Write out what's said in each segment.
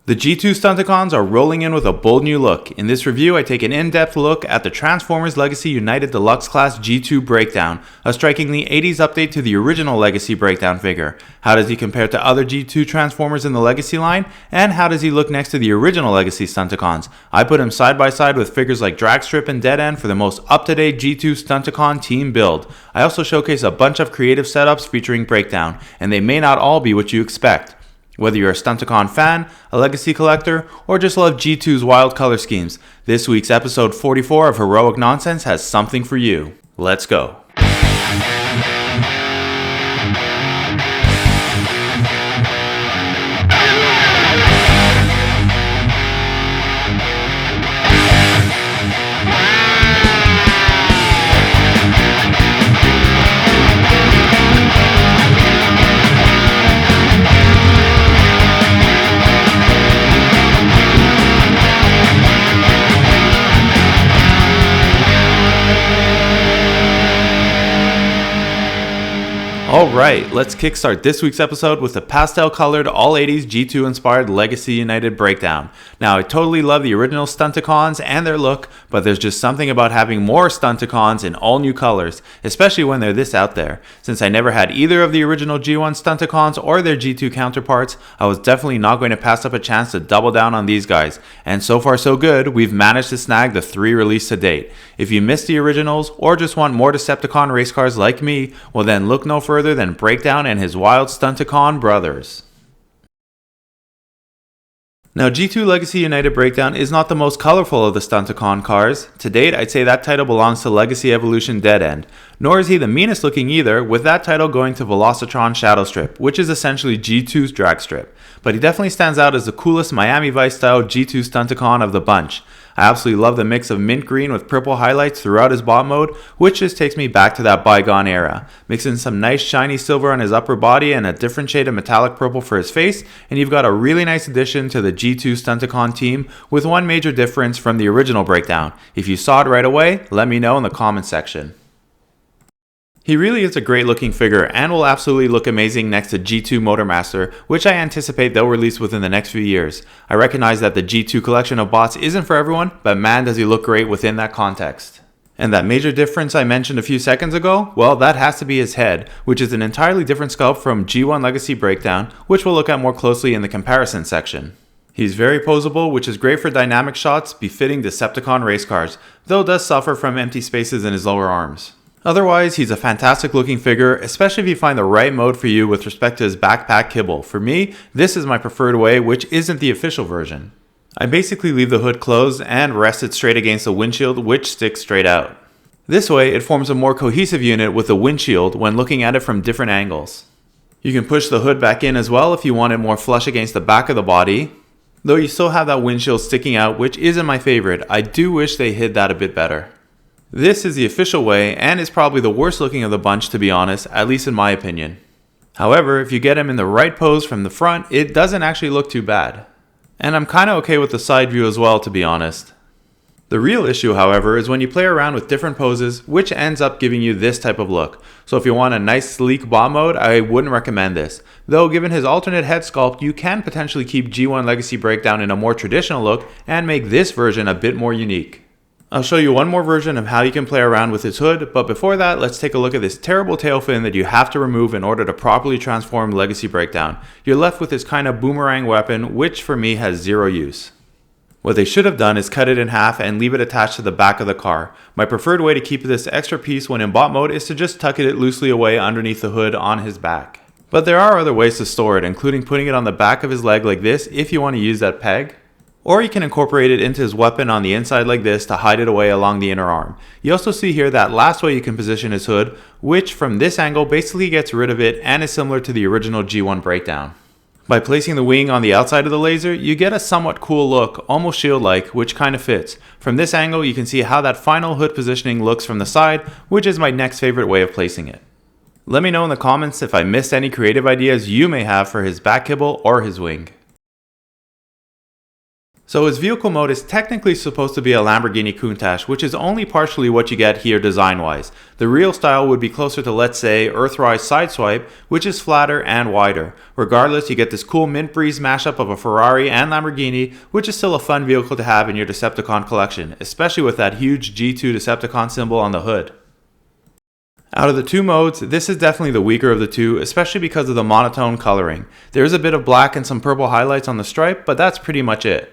The G2 Stunticons are rolling in with a bold new look. In this review, I take an in-depth look at the Transformers Legacy United Deluxe Class G2 Breakdown, a strikingly 80s update to the original Legacy Breakdown figure. How does he compare to other G2 Transformers in the Legacy line? And how does he look next to the original Legacy Stunticons? I put him side by side with figures like Dragstrip and Dead End for the most up-to-date G2 Stunticon team build. I also showcase a bunch of creative setups featuring Breakdown, and they may not all be what you expect. Whether you're a Stunticon fan, a Legacy collector, or just love G2's wild color schemes, this week's episode 44 of Heroic Nonsense has something for you. Let's go. Alright, let's kickstart this week's episode with a pastel-colored, all-80s G2-inspired Legacy United Breakdown. Now, I totally love the original Stunticons and their look, but there's just something about having more Stunticons in all new colors, especially when they're this out there. Since I never had either of the original G1 Stunticons or their G2 counterparts, I was definitely not going to pass up a chance to double down on these guys. And so far so good, we've managed to snag the 3 released to date. If you missed the originals, or just want more Decepticon race cars like me, well then look no further than Breakdown and his wild Stunticon brothers. Now, G2 Legacy United Breakdown is not the most colorful of the Stunticon cars. To date, I'd say that title belongs to Legacy Evolution Dead End. Nor is he the meanest looking either, with that title going to Velocitron Shadowstrip, which is essentially G2's Dragstrip. But he definitely stands out as the coolest Miami Vice style G2 Stunticon of the bunch. I absolutely love the mix of mint green with purple highlights throughout his bot mode, which just takes me back to that bygone era. Mix in some nice shiny silver on his upper body and a different shade of metallic purple for his face, and you've got a really nice addition to the G2 Stunticon team with one major difference from the original Breakdown. If you saw it right away, let me know in the comments section. He really is a great looking figure and will absolutely look amazing next to G2 Motormaster, which I anticipate they'll release within the next few years. I recognize that the G2 collection of bots isn't for everyone, but man does he look great within that context. And that major difference I mentioned a few seconds ago, well, that has to be his head, which is an entirely different sculpt from G1 Legacy Breakdown, which we'll look at more closely in the comparison section. He's very posable, which is great for dynamic shots befitting Decepticon race cars, though does suffer from empty spaces in his lower arms. Otherwise, he's a fantastic looking figure, especially if you find the right mode for you with respect to his backpack kibble. For me, this is my preferred way, which isn't the official version. I basically leave the hood closed and rest it straight against the windshield, which sticks straight out. This way, it forms a more cohesive unit with the windshield when looking at it from different angles. You can push the hood back in as well if you want it more flush against the back of the body, though you still have that windshield sticking out, which isn't my favorite. I do wish they hid that a bit better. This is the official way and is probably the worst looking of the bunch, to be honest, at least in my opinion. However, if you get him in the right pose from the front, it doesn't actually look too bad. And I'm kinda okay with the side view as well, to be honest. The real issue, however, is when you play around with different poses, which ends up giving you this type of look. So if you want a nice sleek bot mode, I wouldn't recommend this. Though given his alternate head sculpt, you can potentially keep G1 Legacy Breakdown in a more traditional look and make this version a bit more unique. I'll show you one more version of how you can play around with his hood, but before that, let's take a look at this terrible tail fin that you have to remove in order to properly transform Legacy Breakdown. You're left with this kind of boomerang weapon, which for me has zero use. What they should have done is cut it in half and leave it attached to the back of the car. My preferred way to keep this extra piece when in bot mode is to just tuck it loosely away underneath the hood on his back. But there are other ways to store it, including putting it on the back of his leg like this if you want to use that peg. Or you can incorporate it into his weapon on the inside like this to hide it away along the inner arm. You also see here that last way you can position his hood, which from this angle basically gets rid of it and is similar to the original G1 Breakdown. By placing the wing on the outside of the laser, you get a somewhat cool look, almost shield-like, which kind of fits. From this angle you can see how that final hood positioning looks from the side, which is my next favorite way of placing it. Let me know in the comments if I missed any creative ideas you may have for his back kibble or his wing. So his vehicle mode is technically supposed to be a Lamborghini Countach, which is only partially what you get here design-wise. The real style would be closer to, let's say, Earthrise Sideswipe, which is flatter and wider. Regardless, you get this cool Mint Breeze mashup of a Ferrari and Lamborghini, which is still a fun vehicle to have in your Decepticon collection, especially with that huge G2 Decepticon symbol on the hood. Out of the two modes, this is definitely the weaker of the two, especially because of the monotone coloring. There is a bit of black and some purple highlights on the stripe, but that's pretty much it.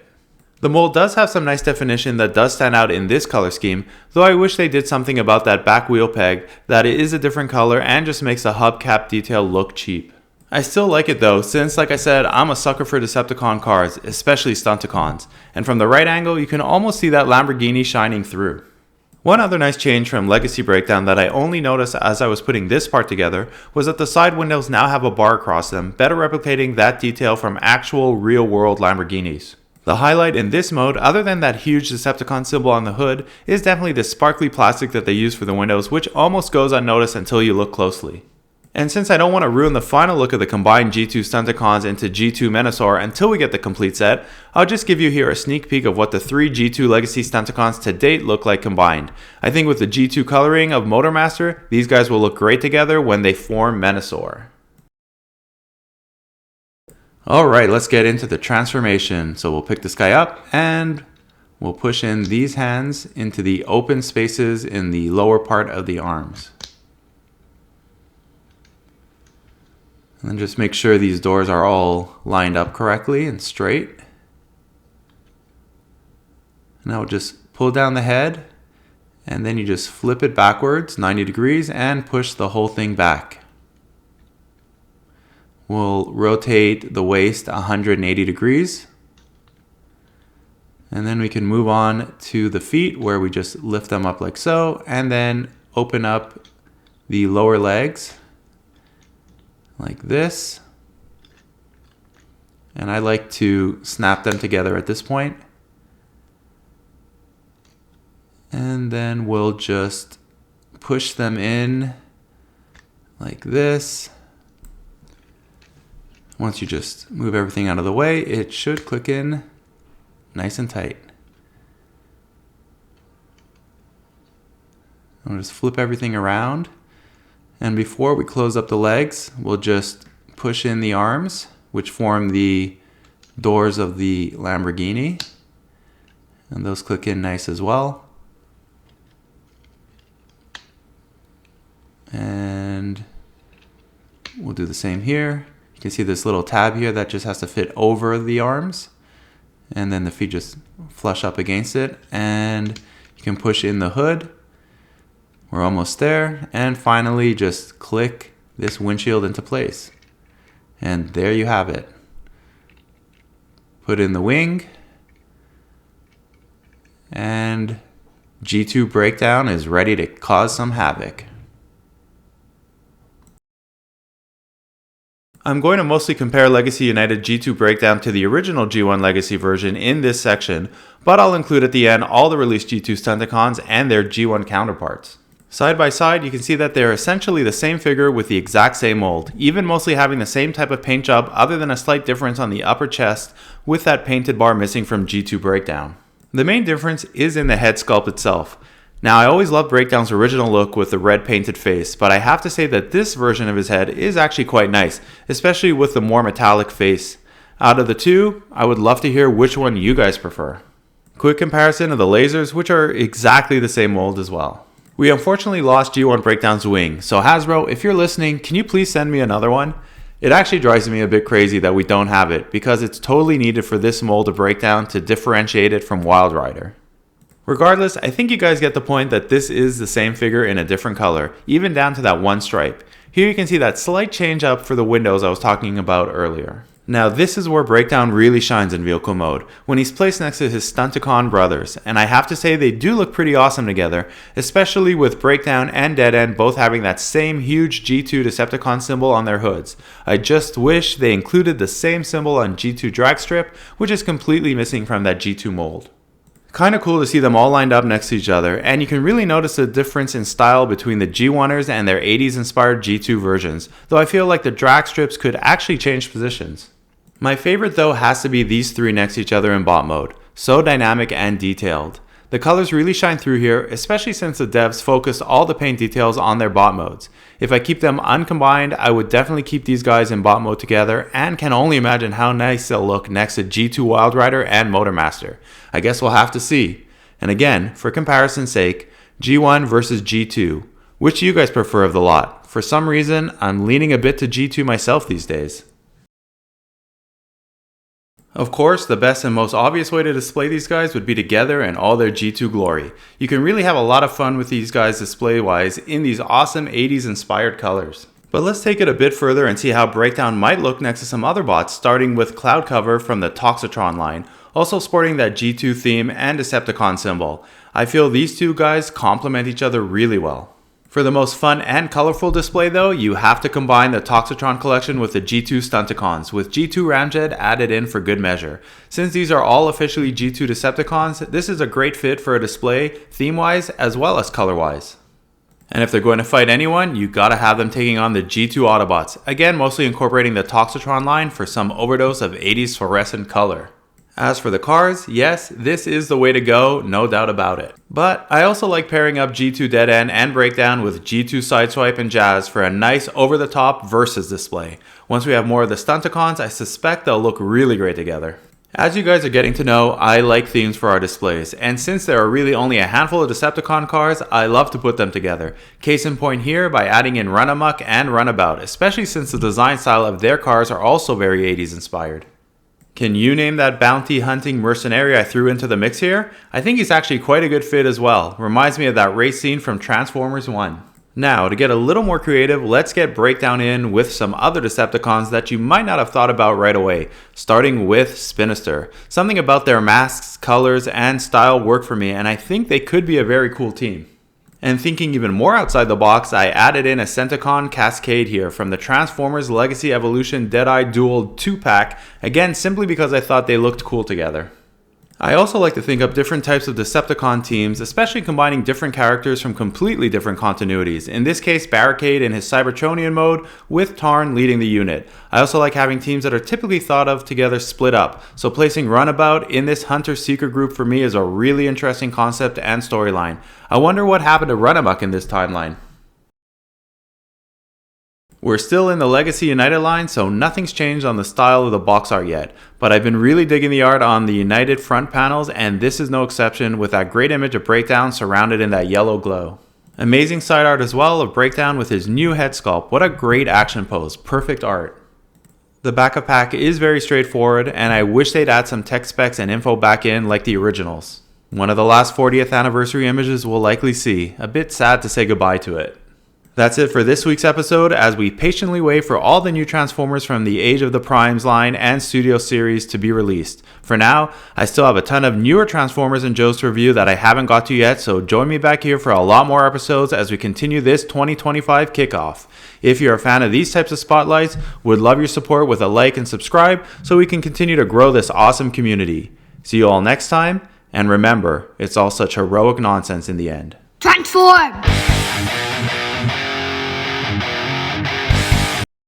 The mold does have some nice definition that does stand out in this color scheme, though I wish they did something about that back wheel peg, that it is a different color and just makes the hubcap detail look cheap. I still like it though, since like I said, I'm a sucker for Decepticon cars, especially Stunticons, and from the right angle you can almost see that Lamborghini shining through. One other nice change from Legacy Breakdown that I only noticed as I was putting this part together was that the side windows now have a bar across them, better replicating that detail from actual real-world Lamborghinis. The highlight in this mode, other than that huge Decepticon symbol on the hood, is definitely the sparkly plastic that they use for the windows, which almost goes unnoticed until you look closely. And since I don't want to ruin the final look of the combined G2 Stunticons into G2 Menasor until we get the complete set, I'll just give you here a sneak peek of what the three G2 Legacy Stunticons to date look like combined. I think with the G2 coloring of Motormaster, these guys will look great together when they form Menasor. Alright, let's get into the transformation. So we'll pick this guy up and we'll push in these hands into the open spaces in the lower part of the arms. And then just make sure these doors are all lined up correctly and straight. Now we'll just pull down the head and then you just flip it backwards 90 degrees and push the whole thing back. We'll rotate the waist 180 degrees. And then we can move on to the feet where we just lift them up like so and then open up the lower legs like this. And I like to snap them together at this point. And then we'll just push them in like this. Once you just move everything out of the way, it should click in nice and tight. I'll just flip everything around. And before we close up the legs, we'll just push in the arms, which form the doors of the Lamborghini. And those click in nice as well. And we'll do the same here. You can see this little tab here that just has to fit over the arms. And then the feet just flush up against it. And you can push in the hood. We're almost there. And finally, just click this windshield into place. And there you have it. Put in the wing. And G2 Breakdown is ready to cause some havoc. I'm going to mostly compare Legacy United G2 Breakdown to the original G1 Legacy version in this section, but I'll include at the end all the released G2 Stunticons and their G1 counterparts. Side by side, you can see that they're essentially the same figure with the exact same mold, even mostly having the same type of paint job other than a slight difference on the upper chest with that painted bar missing from G2 Breakdown. The main difference is in the head sculpt itself. Now, I always loved Breakdown's original look with the red painted face, but I have to say that this version of his head is actually quite nice, especially with the more metallic face. Out of the two, I would love to hear which one you guys prefer. Quick comparison of the lasers, which are exactly the same mold as well. We unfortunately lost G1 Breakdown's wing, so Hasbro, if you're listening, can you please send me another one? It actually drives me a bit crazy that we don't have it, because it's totally needed for this mold of Breakdown to differentiate it from Wildrider. Regardless, I think you guys get the point that this is the same figure in a different color, even down to that one stripe. Here you can see that slight change up for the windows I was talking about earlier. Now this is where Breakdown really shines in vehicle mode, when he's placed next to his Stunticon brothers, and I have to say they do look pretty awesome together, especially with Breakdown and Dead End both having that same huge G2 Decepticon symbol on their hoods. I just wish they included the same symbol on G2 Dragstrip, which is completely missing from that G2 mold. Kinda cool to see them all lined up next to each other, and you can really notice the difference in style between the G1ers and their 80s inspired G2 versions, though I feel like the drag strips could actually change positions. My favorite though has to be these three next to each other in bot mode. So dynamic and detailed. The colors really shine through here, especially since the devs focused all the paint details on their bot modes. If I keep them uncombined, I would definitely keep these guys in bot mode together, and can only imagine how nice they'll look next to G2 Wildrider and Motormaster. I guess we'll have to see. And again, for comparison's sake, G1 versus G2. Which do you guys prefer of the lot? For some reason, I'm leaning a bit to G2 myself these days. Of course, the best and most obvious way to display these guys would be together in all their G2 glory. You can really have a lot of fun with these guys display-wise in these awesome 80s inspired colors. But let's take it a bit further and see how Breakdown might look next to some other bots, starting with Cloud Cover from the Toxitron line, also sporting that G2 theme and Decepticon symbol. I feel these two guys complement each other really well. For the most fun and colorful display though, you have to combine the Toxitron collection with the G2 Stunticons, with G2 Ramjet added in for good measure. Since these are all officially G2 Decepticons, this is a great fit for a display, theme-wise as well as color-wise. And if they're going to fight anyone, you gotta have them taking on the G2 Autobots, again mostly incorporating the Toxitron line for some overdose of 80s fluorescent color. As for the cars, yes, this is the way to go, no doubt about it. But I also like pairing up G2 Dead End and Breakdown with G2 Sideswipe and Jazz for a nice over-the-top versus display. Once we have more of the Stunticons, I suspect they'll look really great together. As you guys are getting to know, I like themes for our displays, and since there are really only a handful of Decepticon cars, I love to put them together. Case in point here by adding in Run Amok and Runabout, especially since the design style of their cars are also very 80s inspired. Can you name that bounty hunting mercenary I threw into the mix here? I think he's actually quite a good fit as well. Reminds me of that race scene from Transformers 1. Now, to get a little more creative, let's get Breakdown in with some other Decepticons that you might not have thought about right away, starting with Spinister. Something about their masks, colors, and style work for me, and I think they could be a very cool team. And thinking even more outside the box, I added in a Stunticon Cascade here from the Transformers Legacy Evolution Deadeye Duel 2-pack, again simply because I thought they looked cool together. I also like to think up different types of Decepticon teams, especially combining different characters from completely different continuities. In this case, Barricade in his Cybertronian mode, with Tarn leading the unit. I also like having teams that are typically thought of together split up, so placing Runabout in this Hunter-Seeker group for me is a really interesting concept and storyline. I wonder what happened to Runamuck in this timeline. We're still in the Legacy United line, so nothing's changed on the style of the box art yet, but I've been really digging the art on the United front panels, and this is no exception with that great image of Breakdown surrounded in that yellow glow. Amazing side art as well of Breakdown with his new head sculpt. What a great action pose, perfect art. The backup pack is very straightforward, and I wish they'd add some tech specs and info back in like the originals. One of the last 40th anniversary images we'll likely see. A bit sad to say goodbye to it. That's it for this week's episode as we patiently wait for all the new Transformers from the Age of the Primes line and Studio series to be released. For now, I still have a ton of newer Transformers and Joes to review that I haven't got to yet, so join me back here for a lot more episodes as we continue this 2025 kickoff. If you're a fan of these types of spotlights, would love your support with a like and subscribe so we can continue to grow this awesome community. See you all next time, and remember, it's all such heroic nonsense in the end. Transform!